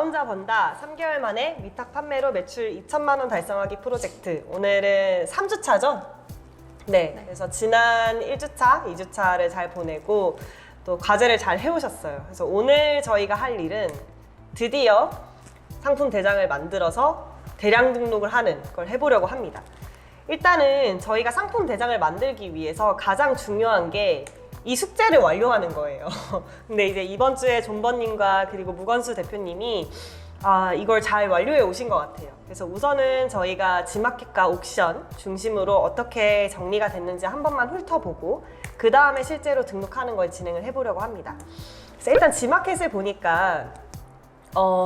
혼자 번다 3개월 만에 위탁 판매로 매출 2천만 원 달성하기 프로젝트. 오늘은 3주차죠? 네. 그래서 지난 1주차, 2주차를 잘 보내고 또 과제를 잘 해오셨어요. 그래서 오늘 저희가 할 일은 드디어 상품 대장을 만들어서 대량 등록을 하는 걸 해보려고 합니다. 일단은 저희가 상품 대장을 만들기 위해서 가장 중요한 게 이 숙제를 완료하는 거예요. 근데 이제 이번 주에 존버님과 그리고 무건수 대표님이 이걸 잘 완료해 오신 것 같아요. 그래서 우선은 저희가 지마켓과 옥션 중심으로 어떻게 정리가 됐는지 한 번만 훑어보고 그 다음에 실제로 등록하는 걸 진행을 해보려고 합니다. 그래서 일단 지마켓을 보니까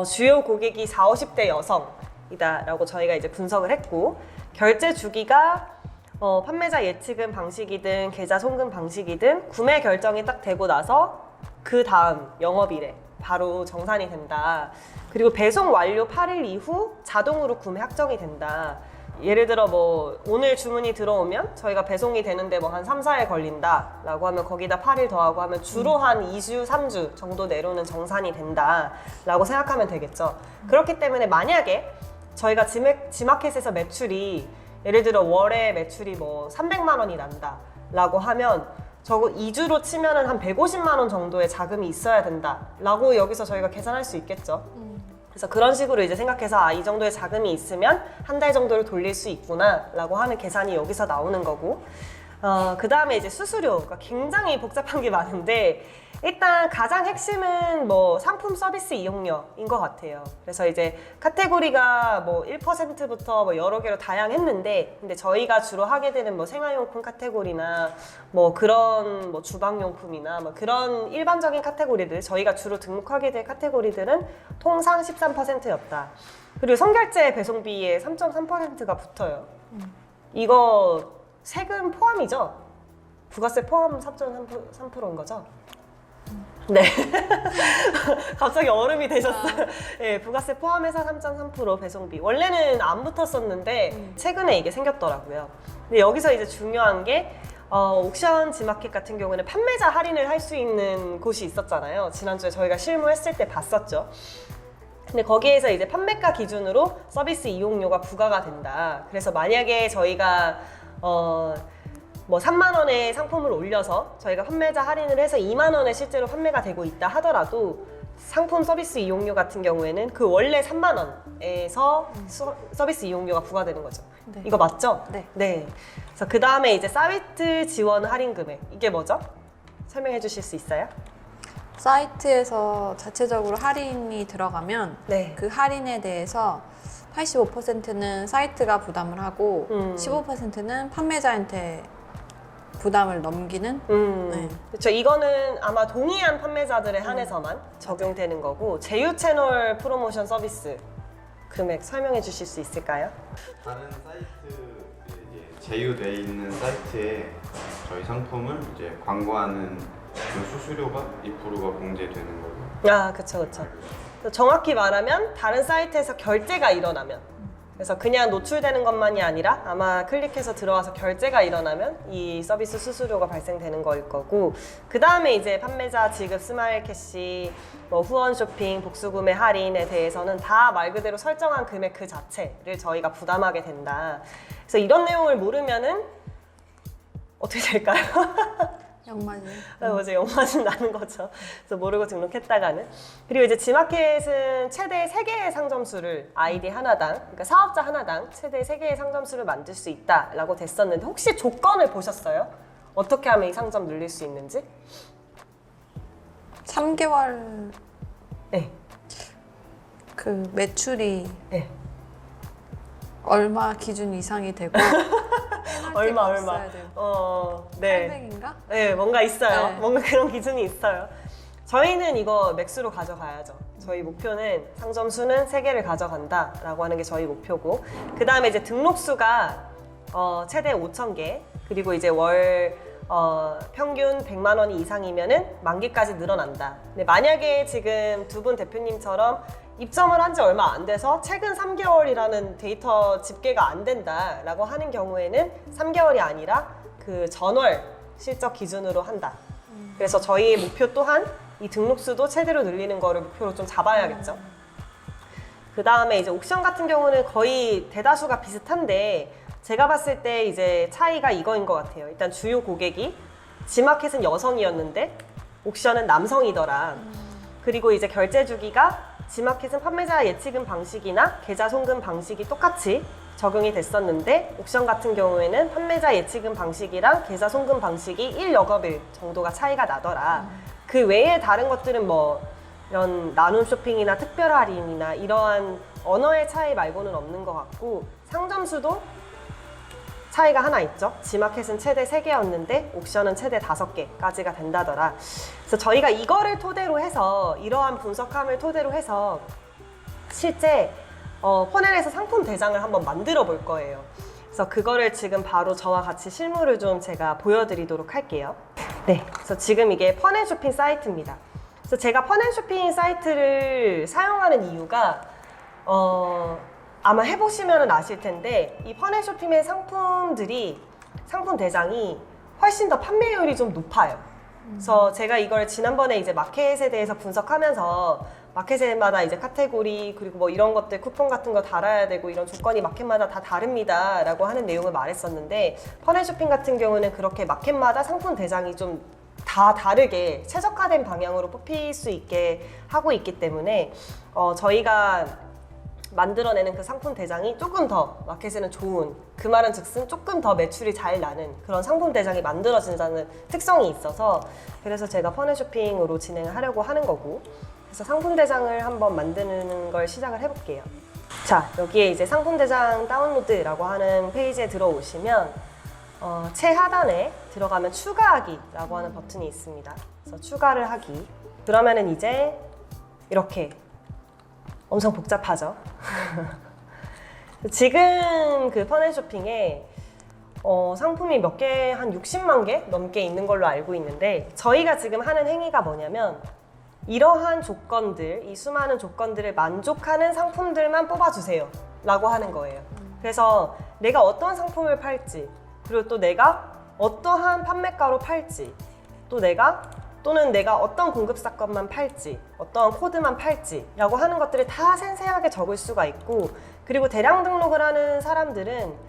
주요 고객이 40, 50대 여성이다 라고 저희가 이제 분석을 했고, 결제 주기가 판매자 예치금 방식이든 계좌 송금 방식이든 구매 결정이 딱 되고 나서 그 다음 영업일에 바로 정산이 된다. 그리고 배송 완료 8일 이후 자동으로 구매 확정이 된다. 예를 들어 뭐 오늘 주문이 들어오면 저희가 배송이 되는데 뭐 한 3, 4일 걸린다 라고 하면 거기다 8일 더하고 하면 주로 한 2주, 3주 정도 내로는 정산이 된다 라고 생각하면 되겠죠. 그렇기 때문에 만약에 저희가 지마켓에서 매출이 예를 들어 월에 매출이 뭐 300만 원이 난다 라고 하면 저거 2주로 치면은 한 150만 원 정도의 자금이 있어야 된다 라고 여기서 저희가 계산할 수 있겠죠. 그래서 그런 식으로 이제 생각해서 이 정도의 자금이 있으면 한 달 정도를 돌릴 수 있구나 라고 하는 계산이 여기서 나오는 거고, 그 다음에 이제 수수료가 굉장히 복잡한 게 많은데 일단 가장 핵심은 뭐 상품 서비스 이용료인 것 같아요. 그래서 이제 카테고리가 뭐 1%부터 뭐 여러 개로 다양했는데, 근데 저희가 주로 하게 되는 뭐 생활용품 카테고리나 뭐 그런 뭐 주방용품이나 뭐 그런 일반적인 카테고리들, 저희가 주로 등록하게 될 카테고리들은 통상 13%였다. 그리고 선결제 배송비에 3.3%가 붙어요. 이거 세금 포함이죠? 부가세 포함 3.3%인 거죠? 네. 갑자기 얼음이 되셨어요. 네, 부가세 포함해서 3.3% 배송비. 원래는 안 붙었었는데 최근에 이게 생겼더라고요. 근데 여기서 이제 중요한 게 옥션 지마켓 같은 경우는 판매자 할인을 할 수 있는 곳이 있었잖아요. 지난주에 저희가 실무했을 때 봤었죠. 근데 거기에서 이제 판매가 기준으로 서비스 이용료가 부과가 된다. 그래서 만약에 저희가 뭐 3만 원의 상품을 올려서 저희가 판매자 할인을 해서 2만 원에 실제로 판매가 되고 있다 하더라도 상품 서비스 이용료 같은 경우에는 그 원래 3만 원에서 서비스 이용료가 부과되는 거죠. 네. 이거 맞죠? 네. 네. 그래서 그 다음에 이제 사이트 지원 할인 금액, 이게 뭐죠? 설명해 주실 수 있어요? 사이트에서 자체적으로 할인이 들어가면 네. 그 할인에 대해서 85%는 사이트가 부담을 하고 15%는 판매자한테 부담을 넘기는. 네. 그렇죠. 이거는 아마 동의한 판매자들에 한해서만 적용되는 거고, 제휴 채널 프로모션 서비스 금액 설명해 주실 수 있을까요? 다른 사이트 이제 제휴돼 있는 사이트에 저희 상품을 이제 광고하는 그 수수료가 2%가 공제되는 거고. 그쵸, 그쵸. 정확히 말하면 다른 사이트에서 결제가 일어나면, 그래서 그냥 노출되는 것만이 아니라 아마 클릭해서 들어와서 결제가 일어나면 이 서비스 수수료가 발생되는 거일 거고, 그 다음에 이제 판매자 지급 스마일 캐시, 뭐 후원 쇼핑, 복수 구매 할인에 대해서는 다 말 그대로 설정한 금액 그 자체를 저희가 부담하게 된다. 그래서 이런 내용을 모르면은 어떻게 될까요? 양말이. 뭐지, 영마진 나는 거죠. 그래서 모르고 등록했다가는. 그리고 이제 지마켓은 최대 3개의 상점수를 아이디 하나당, 그러니까 사업자 하나당 최대 3개의 상점수를 만들 수 있다라고 됐었는데, 혹시 조건을 보셨어요? 어떻게 하면 이 상점 늘릴 수 있는지? 3개월 네. 그 매출이 네. 얼마 기준 이상이 되고 얼마? 네. 800인가? 네, 뭔가 있어요. 네. 뭔가 그런 기준이 있어요. 저희는 이거 맥스로 가져가야죠. 저희 목표는 상점 수는 3개를 가져간다라고 하는 게 저희 목표고, 그 다음에 이제 등록수가 최대 5,000개, 그리고 이제 월 평균 100만 원이 이상이면은 10,000개까지 늘어난다. 근데 만약에 지금 두 분 대표님처럼 입점을 한 지 얼마 안 돼서 최근 3개월이라는 데이터 집계가 안 된다라고 하는 경우에는 3개월이 아니라 그 전월 실적 기준으로 한다. 그래서 저희의 목표 또한 이 등록수도 최대로 늘리는 거를 목표로 좀 잡아야겠죠. 그 다음에 이제 옥션 같은 경우는 거의 대다수가 비슷한데 제가 봤을 때 이제 차이가 이거인 것 같아요. 일단 주요 고객이 지마켓은 여성이었는데 옥션은 남성이더라. 그리고 이제 결제 주기가 지마켓은 판매자 예치금 방식이나 계좌 송금 방식이 똑같이 적용이 됐었는데 옥션 같은 경우에는 판매자 예치금 방식이랑 계좌 송금 방식이 1여급일 정도가 차이가 나더라. 그 외에 다른 것들은 뭐 이런 나눔 쇼핑이나 특별 할인이나 이러한 언어의 차이 말고는 없는 것 같고 상점 수도 차이가 하나 있죠. 지마켓은 최대 3개였는데 옥션은 최대 5개까지가 된다더라. 그래서 저희가 이거를 토대로 해서 이러한 분석함을 토대로 해서 실제 퍼넬에서 상품 대장을 한번 만들어 볼 거예요. 그래서 그거를 지금 바로 저와 같이 실물을 좀 제가 보여드리도록 할게요. 네, 그래서 지금 이게 퍼넬 쇼핑 사이트입니다. 그래서 제가 퍼넬 쇼핑 사이트를 사용하는 이유가 아마 해보시면 아실 텐데 이 퍼넬 쇼핑의 상품들이 상품 대장이 훨씬 더 판매율이 좀 높아요. 그래서 제가 이걸 지난번에 이제 마켓에 대해서 분석하면서 마켓마다 이제 카테고리 그리고 뭐 이런 것들 쿠폰 같은 거 달아야 되고 이런 조건이 마켓마다 다 다릅니다 라고 하는 내용을 말했었는데 퍼넬 쇼핑 같은 경우는 그렇게 마켓마다 상품 대장이 좀 다 다르게 최적화된 방향으로 뽑힐 수 있게 하고 있기 때문에 저희가 만들어내는 그 상품 대장이 조금 더 마켓에는 좋은, 그 말은 즉슨 조금 더 매출이 잘 나는 그런 상품 대장이 만들어진다는 특성이 있어서 그래서 제가 퍼넬 쇼핑으로 진행을 하려고 하는 거고 그래서 상품 대장을 한번 만드는 걸 시작을 해볼게요. 자, 여기에 이제 상품 대장 다운로드라고 하는 페이지에 들어오시면 최하단에 들어가면 추가하기라고 하는 버튼이 있습니다. 그래서 추가를 하기. 그러면은 이제 이렇게 엄청 복잡하죠. 지금 그 퍼넬 쇼핑에 상품이 몇 개, 한 60만 개 넘게 있는 걸로 알고 있는데 저희가 지금 하는 행위가 뭐냐면 이러한 조건들, 이 수많은 조건들을 만족하는 상품들만 뽑아주세요 라고 하는 거예요. 그래서 내가 어떤 상품을 팔지 그리고 또 내가 어떠한 판매가로 팔지 또는 내가 어떤 공급사건만 팔지 어떠한 코드만 팔지 라고 하는 것들을 다 생생하게 적을 수가 있고 그리고 대량 등록을 하는 사람들은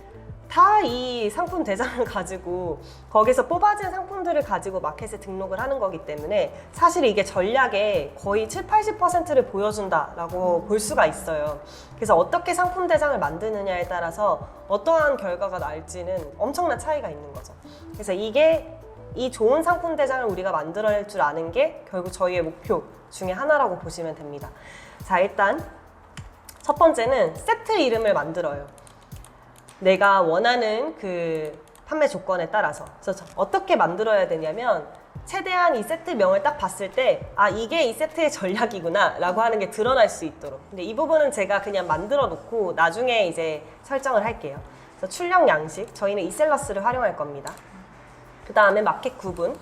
다 이 상품 대장을 가지고 거기서 뽑아진 상품들을 가지고 마켓에 등록을 하는 거기 때문에 사실 이게 전략의 거의 70-80%를 보여준다라고 볼 수가 있어요. 그래서 어떻게 상품 대장을 만드느냐에 따라서 어떠한 결과가 날지는 엄청난 차이가 있는 거죠. 그래서 이 좋은 상품 대장을 우리가 만들어낼 줄 아는 게 결국 저희의 목표 중에 하나라고 보시면 됩니다. 자, 일단 첫 번째는 세트 이름을 만들어요. 내가 원하는 그 판매 조건에 따라서. 그래서 어떻게 만들어야 되냐면 최대한 이 세트명을 딱 봤을 때 아, 이게 이 세트의 전략이구나 라고 하는 게 드러날 수 있도록. 근데 이 부분은 제가 그냥 만들어 놓고 나중에 이제 설정을 할게요. 그래서 출력 양식, 저희는 이셀러스를 활용할 겁니다. 그 다음에 마켓 구분,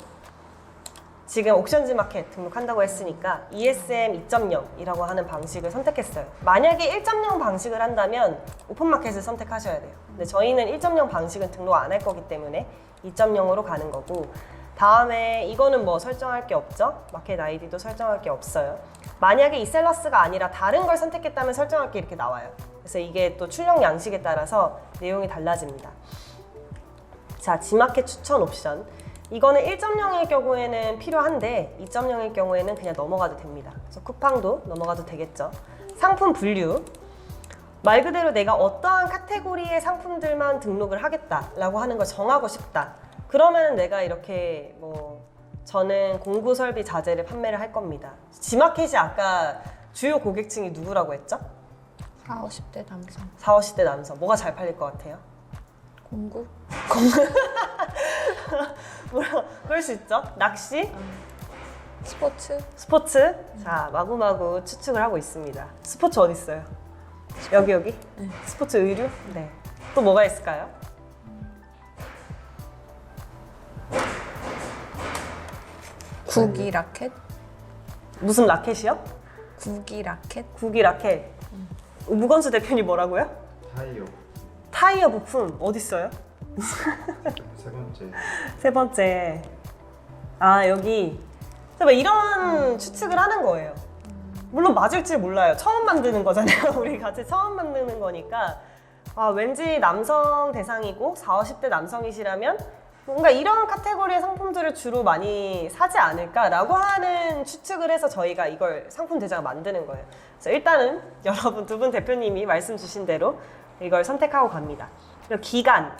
지금 옥션즈 마켓 등록한다고 했으니까 ESM 2.0이라고 하는 방식을 선택했어요. 만약에 1.0 방식을 한다면 오픈 마켓을 선택하셔야 돼요. 근데 저희는 1.0 방식은 등록 안 할 거기 때문에 2.0으로 가는 거고 다음에 이거는 뭐 설정할 게 없죠? 마켓 아이디도 설정할 게 없어요. 만약에 이셀러스가 아니라 다른 걸 선택했다면 설정할 게 이렇게 나와요. 그래서 이게 또 출력 양식에 따라서 내용이 달라집니다. 자, 지마켓 추천 옵션. 이거는 1.0일 경우에는 필요한데 2.0일 경우에는 그냥 넘어가도 됩니다. 그래서 쿠팡도 넘어가도 되겠죠. 상품 분류. 말 그대로 내가 어떠한 카테고리의 상품들만 등록을 하겠다라고 하는 걸 정하고 싶다. 그러면 내가 이렇게 뭐 저는 공구 설비 자재를 판매를 할 겁니다. 지마켓이 아까 주요 고객층이 누구라고 했죠? 40, 50대 남성. 40, 50대 남성. 뭐가 잘 팔릴 것 같아요? 공구? 뭐라 그럴 수 있죠? 낚시? 스포츠? 스포츠? 자, 마구마구 추측을 하고 있습니다. 스포츠 어디 있어요? 여기? 네. 스포츠 의류? 네. 또 뭐가 있을까요? 구기 라켓? 무슨 라켓이요? 구기 라켓? 구기 라켓. 무건수 대표님 뭐라고요? 타이어 타이어 부품 어디 있어요? 세 번째. 세 번째. 아, 여기. 이런 추측을 하는 거예요. 물론 맞을지 몰라요. 처음 만드는 거잖아요. 우리 같이 처음 만드는 거니까 왠지 남성 대상이고 40, 50대 남성이시라면 뭔가 이런 카테고리의 상품들을 주로 많이 사지 않을까라고 하는 추측을 해서 저희가 이걸 상품 대장을 만드는 거예요. 그래서 일단은 여러분 두 분 대표님이 말씀 주신 대로 이걸 선택하고 갑니다. 그리고 기간.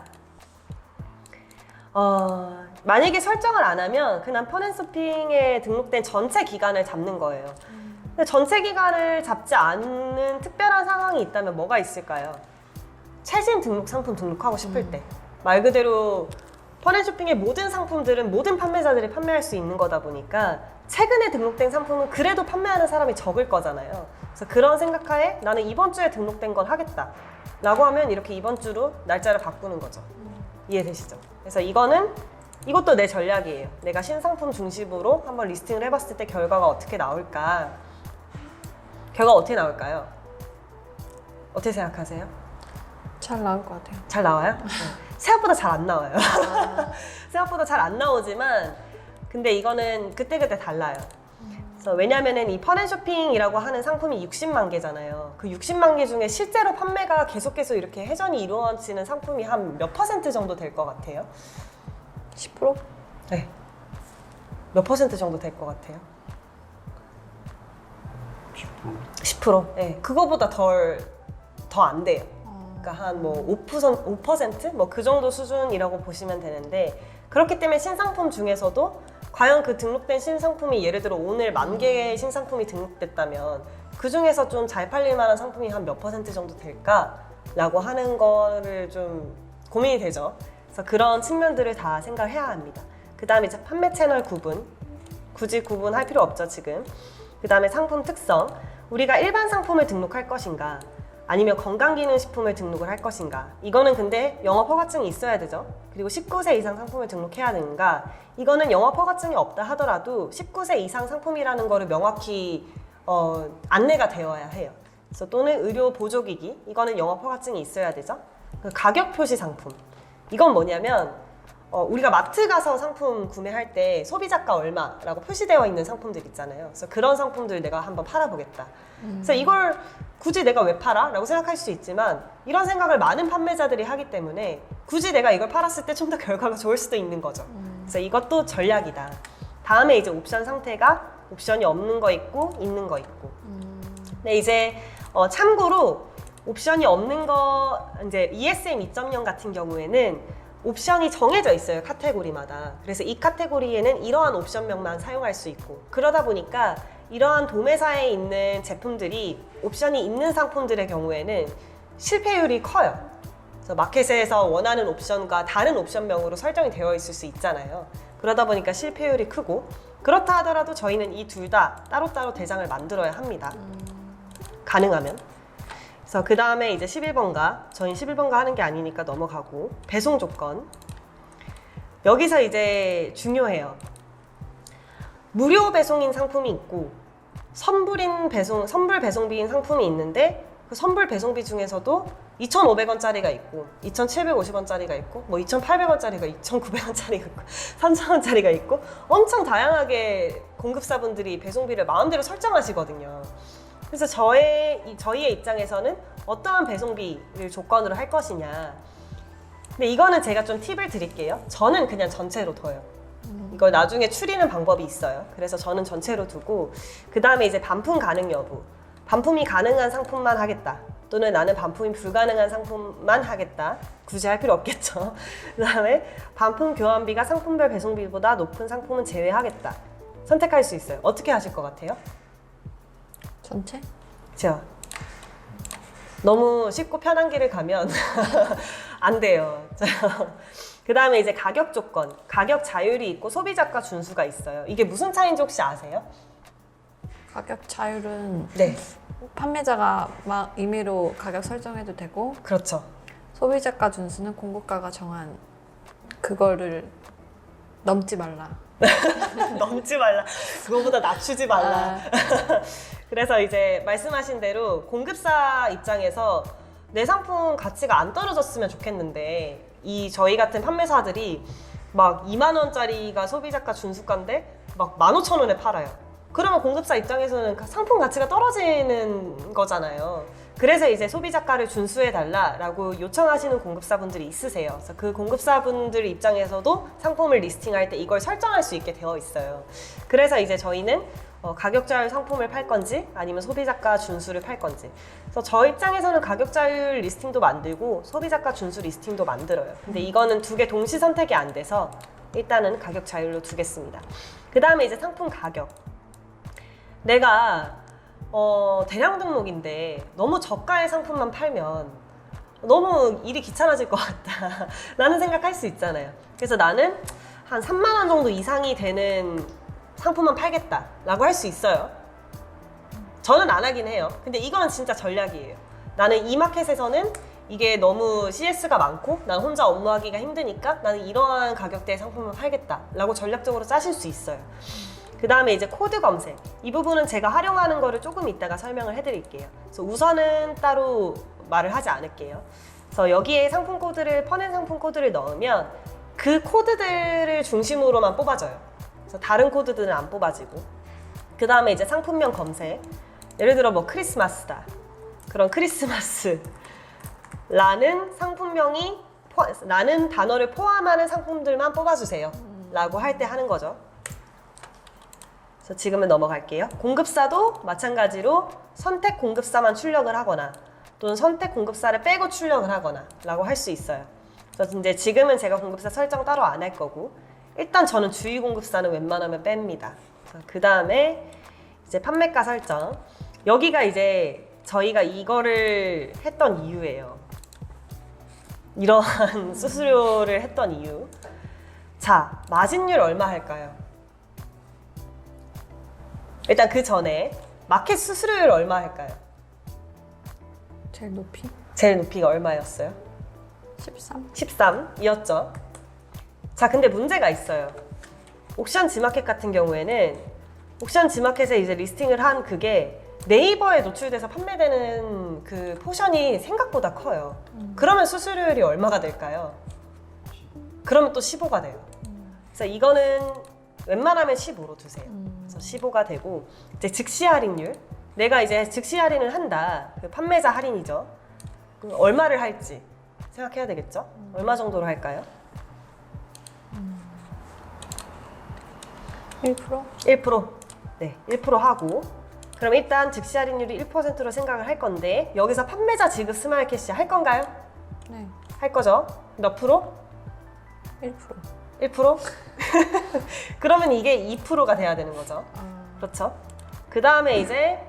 만약에 설정을 안 하면 그냥 펀앤서핑에 등록된 전체 기간을 잡는 거예요. 근데 전체 기간을 잡지 않는 특별한 상황이 있다면 뭐가 있을까요? 최신 등록 상품 등록하고 싶을 때. 말 그대로 펀앤쇼핑의 모든 상품들은 모든 판매자들이 판매할 수 있는 거다 보니까 최근에 등록된 상품은 그래도 판매하는 사람이 적을 거잖아요. 그래서 그런 생각하에 나는 이번 주에 등록된 건 하겠다 라고 하면 이렇게 이번 주로 날짜를 바꾸는 거죠. 이해되시죠? 그래서 이것도 내 전략이에요. 내가 신상품 중심으로 한번 리스팅을 해봤을 때 결과가 어떻게 나올까? 결과가 어떻게 나올까요? 어떻게 생각하세요? 잘 나올 것 같아요. 잘 나와요? 네. 생각보다 잘 안 나와요. 생각보다 잘 안 나오지만 근데 이거는 그때그때 달라요. 그래서 왜냐면은 이 펀앤쇼핑이라고 하는 상품이 60만 개잖아요. 그 60만 개 중에 실제로 판매가 계속해서 이렇게 회전이 이루어지는 상품이 한 몇 %? 정도 될 것 같아요? 10%? 네. 몇 % 정도 될 것 같아요? 10%? 네. 그거보다 더 안 돼요. 그러니까 한 뭐 5%? 뭐 그 정도 수준이라고 보시면 되는데 그렇기 때문에 신상품 중에서도 과연 그 등록된 신상품이 예를 들어 오늘 10,000 개의 신상품이 등록됐다면 그 중에서 좀 잘 팔릴 만한 상품이 한 몇 % 정도 될까라고 하는 거를 좀 고민이 되죠. 그래서 그런 측면들을 다 생각을 해야 합니다. 그 다음에 이제 판매 채널 구분, 굳이 구분할 필요 없죠 지금. 그 다음에 상품 특성, 우리가 일반 상품을 등록할 것인가 아니면 건강기능식품을 등록을 할 것인가. 이거는 근데 영업허가증이 있어야 되죠. 그리고 19세 이상 상품을 등록해야 되는가. 이거는 영업허가증이 없다 하더라도 19세 이상 상품이라는 거를 명확히 안내가 되어야 해요. 그래서 또는 의료 보조기기, 이거는 영업허가증이 있어야 되죠. 그 가격 표시 상품, 이건 뭐냐면 우리가 마트 가서 상품 구매할 때 소비자가 얼마라고 표시되어 있는 상품들 있잖아요. 그래서 그런 상품들 내가 한번 팔아보겠다. 그래서 이걸 굳이 내가 왜 팔아? 라고 생각할 수 있지만 이런 생각을 많은 판매자들이 하기 때문에 굳이 내가 이걸 팔았을 때 좀 더 결과가 좋을 수도 있는 거죠. 그래서 이것도 전략이다. 다음에 이제 옵션 상태가 옵션이 없는 거 있고 있는 거 있고. 근데 이제 참고로 옵션이 없는 거 이제 ESM 2.0 같은 경우에는 옵션이 정해져 있어요, 카테고리마다. 그래서 이 카테고리에는 이러한 옵션명만 사용할 수 있고 그러다 보니까 이러한 도매사에 있는 제품들이 옵션이 있는 상품들의 경우에는 실패율이 커요. 그래서 마켓에서 원하는 옵션과 다른 옵션명으로 설정이 되어 있을 수 있잖아요. 그러다 보니까 실패율이 크고 그렇다 하더라도 저희는 이 둘 다 따로따로 대장을 만들어야 합니다. 가능하면. 그래서 그 다음에 이제 11번가, 저희 11번가 하는 게 아니니까 넘어가고 배송 조건. 여기서 이제 중요해요. 무료 배송인 상품이 있고 선불 배송비인 상품이 있는데 그 선불 배송비 중에서도 2,500원짜리가 있고 2,750원짜리가 있고 뭐 2,800원짜리가 2,900원짜리가 있고 3,000원짜리가 있고 엄청 다양하게 공급사분들이 배송비를 마음대로 설정하시거든요. 그래서 저희의 입장에서는 어떠한 배송비를 조건으로 할 것이냐. 근데 이거는 제가 좀 팁을 드릴게요. 저는 그냥 전체로 둬요. 이걸 나중에 추리는 방법이 있어요. 그래서 저는 전체로 두고 그 다음에 이제 반품 가능 여부. 반품이 가능한 상품만 하겠다. 또는 나는 반품이 불가능한 상품만 하겠다. 굳이 할 필요 없겠죠. 그 다음에 반품 교환비가 상품별 배송비보다 높은 상품은 제외하겠다. 선택할 수 있어요. 어떻게 하실 것 같아요? 전체? 그렇죠. 너무 쉽고 편한 길을 가면 안 돼요. 그 다음에 이제 가격 조건, 가격 자율이 있고 소비자가 준수가 있어요. 이게 무슨 차이인지 혹시 아세요? 가격 자율은 네, 판매자가 막 임의로 가격 설정해도 되고 그렇죠. 소비자가 준수는 공급가가 정한 그거를 넘지 말라. 넘지 말라. 그거보다 낮추지 말라. 그래서 이제 말씀하신 대로 공급사 입장에서 내 상품 가치가 안 떨어졌으면 좋겠는데 저희 같은 판매사들이 막 2만 원짜리가 소비자가 준수가인데 막 15,000원에 팔아요. 그러면 공급사 입장에서는 상품 가치가 떨어지는 거잖아요. 그래서 이제 소비자가를 준수해달라라고 요청하시는 공급사분들이 있으세요. 그래서 그 공급사분들 입장에서도 상품을 리스팅할 때 이걸 설정할 수 있게 되어 있어요. 그래서 이제 저희는 가격 자율 상품을 팔 건지 아니면 소비자가 준수를 팔 건지. 그래서 저 입장에서는 가격 자율 리스팅도 만들고 소비자가 준수 리스팅도 만들어요. 근데 이거는 두 개 동시 선택이 안 돼서 일단은 가격 자율로 두겠습니다. 그 다음에 이제 상품 가격. 내가 대량 등록인데 너무 저가의 상품만 팔면 너무 일이 귀찮아질 것 같다 라는 생각할 수 있잖아요. 그래서 나는 한 3만 원 정도 이상이 되는 상품만 팔겠다 라고 할 수 있어요. 저는 안 하긴 해요. 근데 이건 진짜 전략이에요. 나는 이 마켓에서는 이게 너무 CS가 많고 난 혼자 업무하기가 힘드니까 나는 이러한 가격대의 상품을 팔겠다 라고 전략적으로 짜실 수 있어요. 그 다음에 이제 코드 검색. 이 부분은 제가 활용하는 거를 조금 이따가 설명을 해드릴게요. 그래서 우선은 따로 말을 하지 않을게요. 그래서 여기에 상품 코드를, 퍼낸 상품 코드를 넣으면 그 코드들을 중심으로만 뽑아줘요. 그래서 다른 코드들은 안 뽑아지고. 그 다음에 이제 상품명 검색. 예를 들어 뭐 크리스마스다. 그런 크리스마스 라는 상품명이 라는 단어를 포함하는 상품들만 뽑아주세요 라고 할 때 하는 거죠. 그래서 지금은 넘어갈게요. 공급사도 마찬가지로 선택 공급사만 출력을 하거나 또는 선택 공급사를 빼고 출력을 하거나 라고 할 수 있어요. 그래서 이제 지금은 제가 공급사 설정 따로 안 할 거고 일단 저는 주의 공급사는 웬만하면 뺍니다. 그 다음에 이제 판매가 설정. 여기가 이제 저희가 이거를 했던 이유예요. 이러한 수수료를 했던 이유. 자, 마진율 얼마 할까요? 일단 그 전에 마켓 수수료율 얼마 할까요? 제일 높이? 제일 높이가 얼마였어요? 13? 13이었죠. 자, 근데 문제가 있어요. 옥션 지마켓 같은 경우에는 옥션 지마켓에 이제 리스팅을 한 그게 네이버에 노출돼서 판매되는 그 포션이 생각보다 커요. 그러면 수수료율이 얼마가 될까요? 그러면 또 15가 돼요. 그래서 이거는 웬만하면 15로 두세요. 그래서 15가 되고 이제 즉시 할인율. 내가 이제 즉시 할인을 한다. 그 판매자 할인이죠. 얼마를 할지 생각해야 되겠죠? 얼마 정도로 할까요? 1%? 1%. 네, 1% 하고 그럼 일단 즉시 할인율이 1%로 생각을 할 건데 여기서 판매자 지급 스마일 캐시 할 건가요? 네. 할 거죠? 몇 프로? 1%. 1%? 그러면 이게 2%가 돼야 되는 거죠. 그렇죠? 그 다음에 이제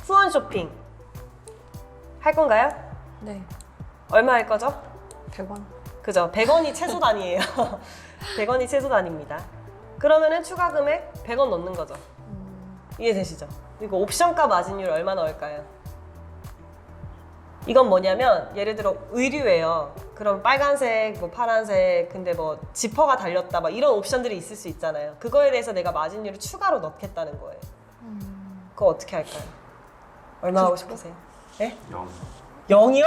후원 쇼핑 할 건가요? 네. 얼마 할 거죠? 100원. 그죠? 100원이 최소 단위예요. 100원이 최소 단위입니다. 그러면은 추가 금액 100원 넣는 거죠. 이해되시죠? 이거 옵션가 마진율 얼마 넣을까요? 이건 뭐냐면 예를 들어 의류예요. 그럼 빨간색, 뭐 파란색, 근데 뭐 지퍼가 달렸다, 막 이런 옵션들이 있을 수 있잖아요. 그거에 대해서 내가 마진율을 추가로 넣겠다는 거예요. 그거 어떻게 할까요? 얼마 하고 싶으세요? 네? 0. 0이요?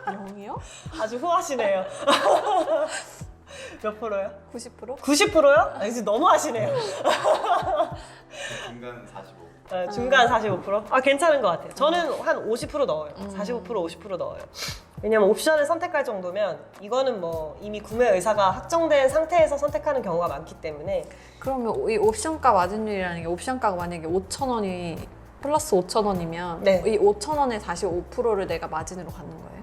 0이요? 아주 후하시네요. 몇 프로요? 90%? 90%요? 아, 이제 너무 하시네요. 중간 45. 네, 중간 45%? 아, 괜찮은 것 같아요. 저는 한 50% 넣어요. 45%, 50% 넣어요. 왜냐면 옵션을 선택할 정도면 이거는 뭐 이미 구매 의사가 확정된 상태에서 선택하는 경우가 많기 때문에. 그러면 이 옵션가 마진율이라는 게 옵션가가 만약에 5,000원이 플러스 5,000원이면 네. 이 5,000원의 45%를 내가 마진으로 갖는 거예요?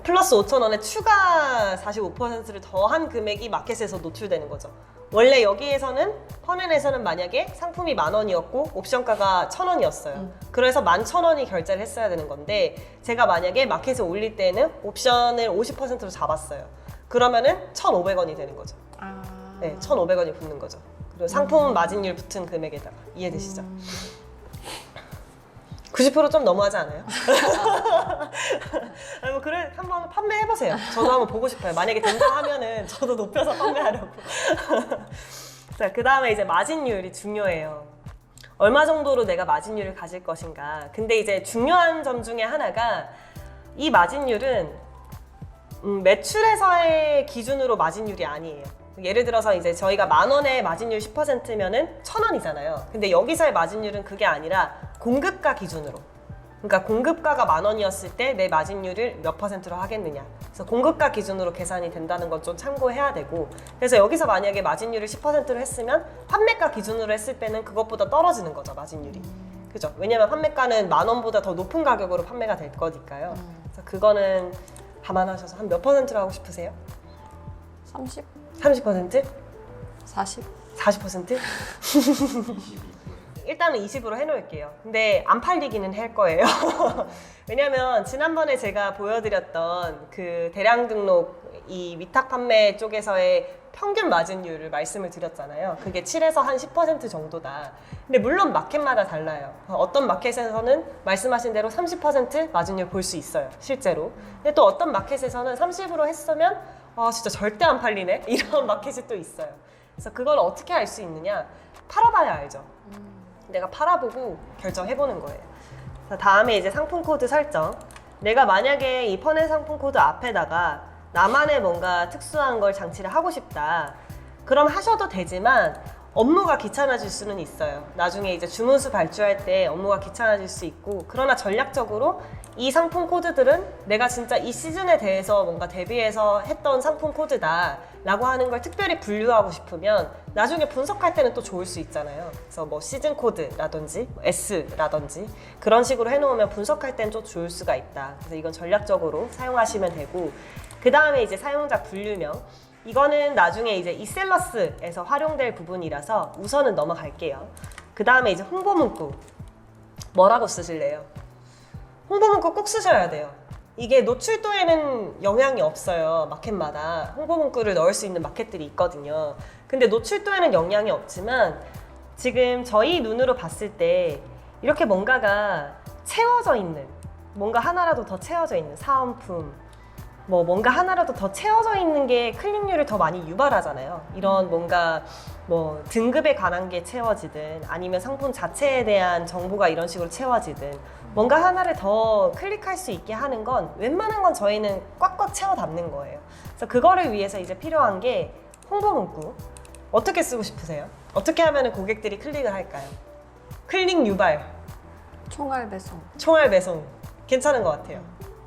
플러스 5,000원에 추가 45%를 더한 금액이 마켓에서 노출되는 거죠. 원래 여기에서는 퍼넨에서는 만약에 상품이 10,000원이었고 옵션가가 1,000원이었어요. 그래서 11,000원이 결제를 했어야 되는 건데 제가 만약에 마켓에 올릴 때는 옵션을 50%로 잡았어요. 그러면은 1,500원이 되는 거죠. 아. 네, 1,500원이 붙는 거죠. 그리고 상품 마진율 붙은 금액에다가. 이해되시죠? 90%좀 너무하지 않아요? 아니 뭐 그래 한번 판매해보세요. 저도 한번 보고 싶어요. 만약에 된다 하면은 저도 높여서 판매하려고. 자, 그 다음에 이제 마진율이 중요해요. 얼마 정도로 내가 마진율을 가질 것인가. 근데 이제 중요한 점 중에 하나가 이 마진율은 매출에서의 기준으로 마진율이 아니에요. 예를 들어서 이제 저희가 10,000원에 마진율 10%면은 1,000원이잖아요. 근데 여기서의 마진율은 그게 아니라 공급가 기준으로. 그러니까 공급가가 10,000원이었을 때 내 마진율을 몇 %로 하겠느냐. 그래서 공급가 기준으로 계산이 된다는 건 좀 참고해야 되고, 그래서 여기서 만약에 마진율을 10%로 했으면 판매가 기준으로 했을 때는 그것보다 떨어지는 거죠, 마진율이. 그죠? 왜냐면 판매가는 10,000원보다 더 높은 가격으로 판매가 될 거니까요. 그래서 그거는 감안하셔서 한 몇 %로 하고 싶으세요? 30? 30%? 40? 40%? 일단은 20으로 해놓을게요. 근데 안 팔리기는 할 거예요. 왜냐면 지난번에 제가 보여드렸던 그 대량 등록 이 위탁 판매 쪽에서의 평균 마진율을 말씀을 드렸잖아요. 그게 7에서 한 10% 정도다. 근데 물론 마켓마다 달라요. 어떤 마켓에서는 말씀하신 대로 30% 마진율 볼 수 있어요, 실제로. 근데 또 어떤 마켓에서는 30으로 했으면 진짜 절대 안 팔리네? 이런 마켓이 또 있어요. 그래서 그걸 어떻게 알 수 있느냐? 팔아봐야 알죠. 내가 팔아보고 결정해보는 거예요. 자, 다음에 이제 상품 코드 설정. 내가 만약에 이 퍼넷 상품 코드 앞에다가 나만의 뭔가 특수한 걸 장치를 하고 싶다. 그럼 하셔도 되지만 업무가 귀찮아질 수는 있어요. 나중에 이제 주문수 발주할 때 업무가 귀찮아질 수 있고, 그러나 전략적으로 이 상품 코드들은 내가 진짜 이 시즌에 대해서 뭔가 대비해서 했던 상품 코드다 라고 하는 걸 특별히 분류하고 싶으면 나중에 분석할 때는 또 좋을 수 있잖아요. 그래서 뭐 시즌 코드라든지 S라든지 그런 식으로 해놓으면 분석할 때는 좀 좋을 수가 있다. 그래서 이건 전략적으로 사용하시면 되고, 그 다음에 이제 사용자 분류명. 이거는 나중에 이제 이셀러스에서 활용될 부분이라서 우선은 넘어갈게요. 그 다음에 이제 홍보 문구. 뭐라고 쓰실래요? 홍보 문구 꼭 쓰셔야 돼요. 이게 노출도에는 영향이 없어요, 마켓마다. 홍보 문구를 넣을 수 있는 마켓들이 있거든요. 근데 노출도에는 영향이 없지만 지금 저희 눈으로 봤을 때 이렇게 뭔가가 채워져 있는, 뭔가 하나라도 더 채워져 있는 사은품, 뭔가 하나라도 더 채워져 있는 게 클릭률을 더 많이 유발하잖아요. 이런 뭔가 뭐 등급에 관한 게 채워지든 아니면 상품 자체에 대한 정보가 이런 식으로 채워지든 뭔가 하나를 더 클릭할 수 있게 하는 건 웬만한 건 저희는 꽉꽉 채워 담는 거예요. 그래서 그거를 위해서 이제 필요한 게 홍보 문구. 어떻게 쓰고 싶으세요? 어떻게 하면 고객들이 클릭을 할까요? 클릭 유발, 총알 배송. 총알 배송. 괜찮은 것 같아요.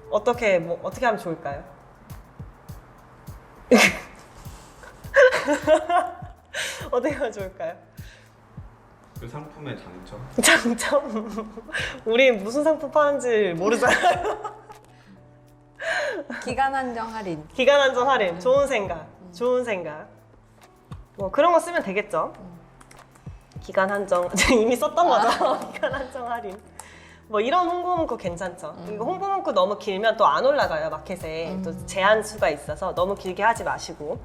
어떻게 하면 좋을까요? 어떻게 하면 좋을까요? 그 상품의 장점? 장점? 우리 무슨 상품 파는지 모르잖아요. 기간 한정 할인. 기간 한정 할인. 좋은 생각. 좋은 생각. 뭐 그런 거 쓰면 되겠죠. 기간 한정. 이미 썼던 거죠. 기간 한정 할인. 뭐 이런 홍보 문구 괜찮죠. 이거 홍보 문구 너무 길면 또 안 올라가요, 마켓에. 또 제한 수가 있어서 너무 길게 하지 마시고.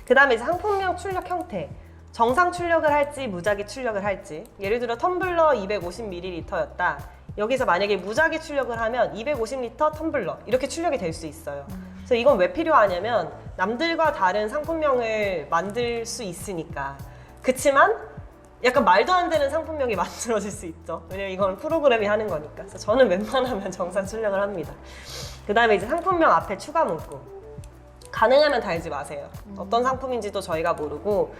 그 다음에 이제 상품명 출력 형태. 정상 출력을 할지 무작위 출력을 할지. 예를 들어 텀블러 250ml였다. 여기서 만약에 무작위 출력을 하면 250L 텀블러 이렇게 출력이 될 수 있어요. 그래서 이건 왜 필요하냐면 남들과 다른 상품명을 만들 수 있으니까. 그치만 약간 말도 안 되는 상품명이 만들어질 수 있죠. 왜냐면 이건 프로그램이 하는 거니까. 그래서 저는 웬만하면 정상 출력을 합니다. 그 다음에 이제 상품명 앞에 추가 문구. 가능하면 달지 마세요. 어떤 상품인지도 저희가 모르고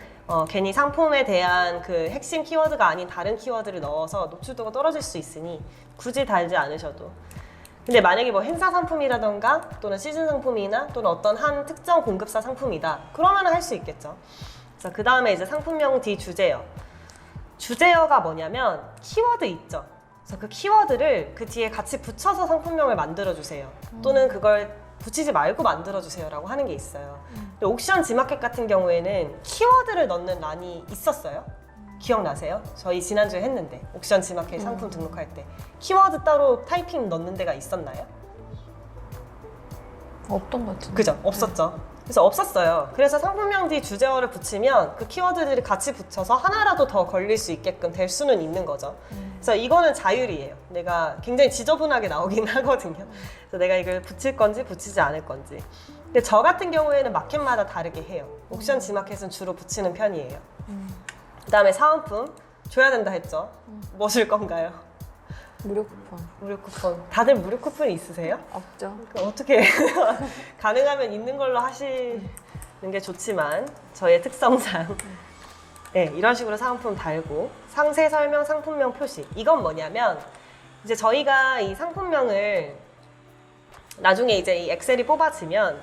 괜히 상품에 대한 그 핵심 키워드가 아닌 다른 키워드를 넣어서 노출도가 떨어질 수 있으니 굳이 달지 않으셔도. 근데 만약에 뭐 행사 상품이라던가 또는 시즌 상품이나 또는 어떤 한 특정 공급사 상품이다. 그러면 할 수 있겠죠. 그래서 그 다음에 이제 상품명 뒤 주제어. 주제어가 뭐냐면 키워드 있죠. 그래서 그 키워드를 그 뒤에 같이 붙여서 상품명을 만들어주세요. 또는 그걸 붙이지 말고 만들어주세요 라고 하는 게 있어요. 근데 옥션 지마켓 같은 경우에는 키워드를 넣는 란이 있었어요. 기억나세요? 저희 지난주에 했는데 옥션 지마켓 상품 등록할 때 키워드 따로 타이핑 넣는 데가 있었나요? 없던 것 같은데. 그죠? 없었죠. 그래서 없었어요. 그래서 상품명 뒤 주제어를 붙이면 그 키워드들이 같이 붙여서 하나라도 더 걸릴 수 있게끔 될 수는 있는 거죠. 그래서 이거는 자율이에요. 내가 굉장히 지저분하게 나오긴 하거든요. 그래서 내가 이걸 붙일 건지 붙이지 않을 건지. 근데 저 같은 경우에는 마켓마다 다르게 해요. 옥션 지마켓은 주로 붙이는 편이에요. 그 다음에 사은품 줘야 된다 했죠. 뭐 줄 건가요? 무료 쿠폰. 무료 쿠폰. 다들 무료 쿠폰이 있으세요? 없죠. 어떻게 가능하면 있는 걸로 게 좋지만 저의 특성상 네, 이런 식으로 사은품 달고 상세 설명, 상품명 표시. 이건 뭐냐면 이제 저희가 이 상품명을 나중에 이제 이 엑셀이 뽑아지면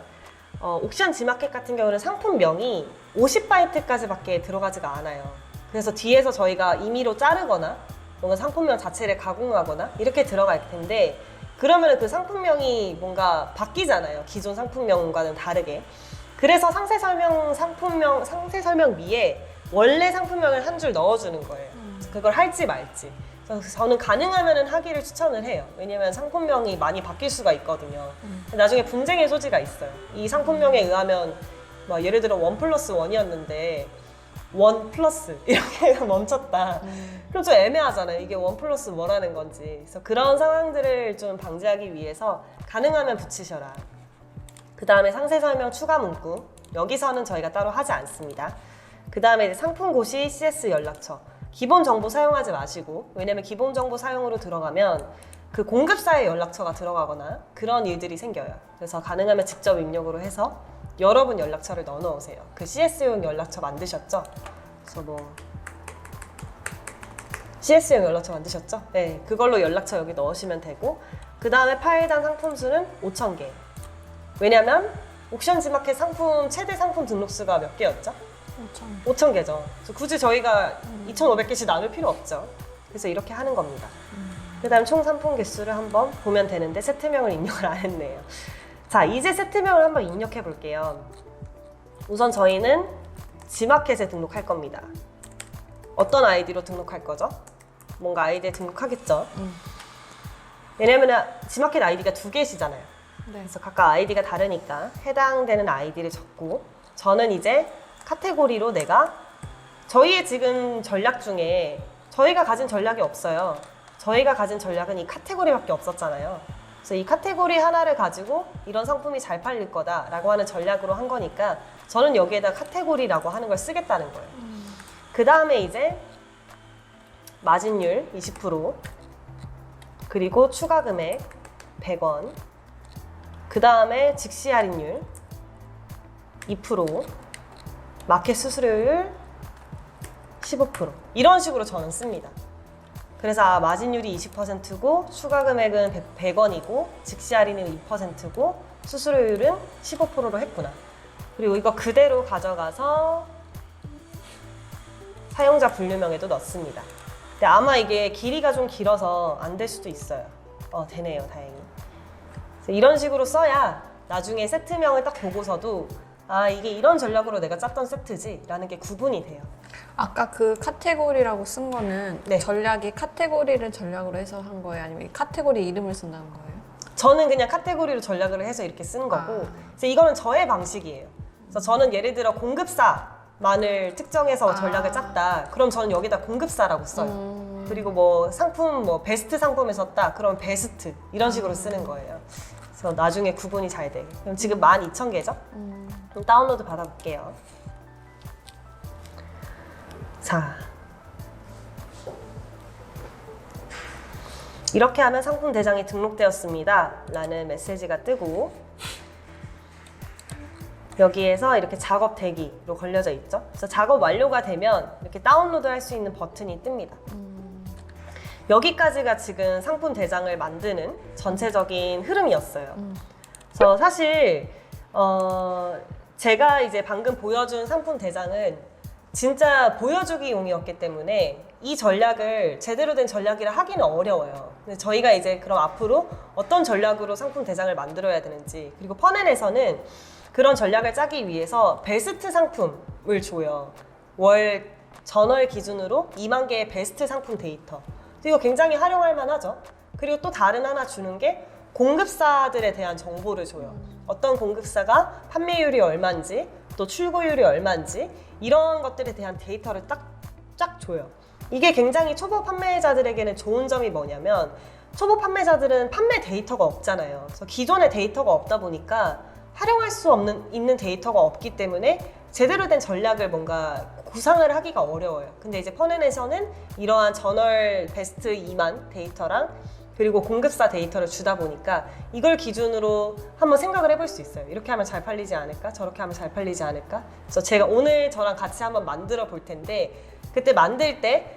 옥션 G마켓 같은 경우는 상품명이 50바이트까지밖에 들어가지가 않아요. 그래서 뒤에서 저희가 임의로 자르거나 뭔가 상품명 자체를 가공하거나 이렇게 들어갈 텐데 그러면 그 상품명이 뭔가 바뀌잖아요. 기존 상품명과는 다르게. 그래서 상세 설명, 상품명, 상세 설명미에 원래 상품명을 한 줄 넣어주는 거예요. 그걸 할지 말지. 그래서 저는 가능하면 하기를 추천을 해요. 왜냐면 상품명이 많이 바뀔 수가 있거든요. 나중에 분쟁의 소지가 있어요. 이 상품명에 의하면 막 예를 들어 1+1이었는데 1+ 이렇게 멈췄다. 그럼 좀 애매하잖아요. 이게 1+ 뭐라는 건지. 그래서 그런 상황들을 좀 방지하기 위해서 가능하면 붙이셔라. 그 다음에 상세 설명 추가 문구. 여기서는 저희가 따로 하지 않습니다. 그 다음에 이제 상품 고시 CS 연락처. 기본 정보 사용하지 마시고, 왜냐면 기본 정보 사용으로 들어가면 그 공급사의 연락처가 들어가거나 그런 일들이 생겨요. 그래서 가능하면 직접 입력으로 해서 여러분 연락처를 넣어 놓으세요. 그 CS용 연락처 만드셨죠? 그래서 뭐 CS용 연락처 만드셨죠? 네, 그걸로 연락처 여기 넣으시면 되고, 그 다음에 파일당 상품 수는 5,000개. 왜냐면 옥션 G마켓 상품 최대 상품 등록수가 몇 개였죠? 5,000개죠. 굳이 저희가 2,500개씩 나눌 필요 없죠. 그래서 이렇게 하는 겁니다. 그 다음 총 상품 개수를 한번 보면 되는데 세트명을 입력을 안 했네요. 자, 이제 세트명을 한번 입력해 볼게요. 우선 저희는 G마켓에 등록할 겁니다. 어떤 아이디로 등록할 거죠? 뭔가 아이디에 등록하겠죠? 왜냐면 G마켓 아이디가 2개시잖아요. 네. 그래서 각각 아이디가 다르니까 해당되는 아이디를 적고, 저는 이제 카테고리로 내가 저희의 지금 전략 중에 저희가 가진 전략이 없어요. 저희가 가진 전략은 이 카테고리밖에 없었잖아요. 그래서 이 카테고리 하나를 가지고 이런 상품이 잘 팔릴 거다라고 하는 전략으로 한 거니까 저는 여기에다 카테고리라고 하는 걸 쓰겠다는 거예요. 그 다음에 이제 마진율 20%, 그리고 추가 금액 100원, 그 다음에 즉시 할인율 2%, 마켓 수수료율 15%, 이런 식으로 저는 씁니다. 그래서 마진율이 20%고 추가 금액은 100원이고 즉시 할인은 2%고 수수료율은 15%로 했구나. 그리고 이거 그대로 가져가서 사용자 분류명에도 넣습니다. 근데 아마 이게 길이가 좀 길어서 안 될 수도 있어요. 되네요, 다행히. 그래서 이런 식으로 써야 나중에 세트명을 딱 보고서도 아, 이게 이런 전략으로 내가 짰던 세트지 라는 게 구분이 돼요. 아까 그 카테고리라고 쓴 거는 네. 전략이 카테고리를 전략으로 해서 한 거예요? 아니면 이 카테고리 이름을 쓴다는 거예요? 저는 그냥 카테고리로 전략을 해서 이렇게 쓴 거고, 그래서 이거는 저의 방식이에요. 그래서 저는 예를 들어 공급사만을 특정해서 전략을 짰다. 그럼 저는 여기다 공급사라고 써요. 그리고 뭐 상품, 뭐 베스트 상품을 썼다. 그럼 베스트 이런 식으로 쓰는 거예요. 그래서 나중에 구분이 잘 돼. 그럼 지금 12,000개죠? 그럼 다운로드 받아볼게요. 자, 이렇게 하면 상품 대장이 등록되었습니다 라는 메시지가 뜨고, 여기에서 이렇게 작업 대기로 걸려져 있죠. 그래서 작업 완료가 되면 이렇게 다운로드 할 수 있는 버튼이 뜹니다. 여기까지가 지금 상품 대장을 만드는 전체적인 흐름이었어요. 그래서 사실 제가 이제 방금 보여준 상품 대장은 진짜 보여주기용이었기 때문에 이 전략을 제대로 된 전략이라 하기는 어려워요. 근데 저희가 이제 그럼 앞으로 어떤 전략으로 상품 대장을 만들어야 되는지, 그리고 퍼넷에서는 그런 전략을 짜기 위해서 베스트 상품을 줘요. 전월 기준으로 2만 개의 베스트 상품 데이터. 이거 굉장히 활용할 만하죠. 그리고 또 다른 하나 주는 게 공급사들에 대한 정보를 줘요. 어떤 공급사가 판매율이 얼마인지, 또 출고율이 얼마인지, 이런 것들에 대한 데이터를 쫙 줘요. 이게 굉장히 초보 판매자들에게는 좋은 점이 뭐냐면, 초보 판매자들은 판매 데이터가 없잖아요. 그래서 기존의 데이터가 없다 보니까 활용할 수 있는 데이터가 없기 때문에 제대로 된 전략을 뭔가 구상을 하기가 어려워요. 근데 이제 퍼넷에서는 이러한 전월 베스트 2만 데이터랑 그리고 공급사 데이터를 주다 보니까 이걸 기준으로 한번 생각을 해볼 수 있어요. 이렇게 하면 잘 팔리지 않을까? 저렇게 하면 잘 팔리지 않을까? 그래서 제가 오늘 저랑 같이 한번 만들어 볼 텐데 그때 만들 때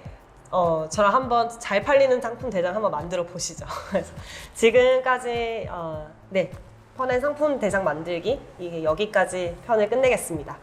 저랑 한번 잘 팔리는 상품 대장 한번 만들어 보시죠. 그래서 지금까지 네, 퍼낸 상품 대장 만들기 이게 여기까지 편을 끝내겠습니다.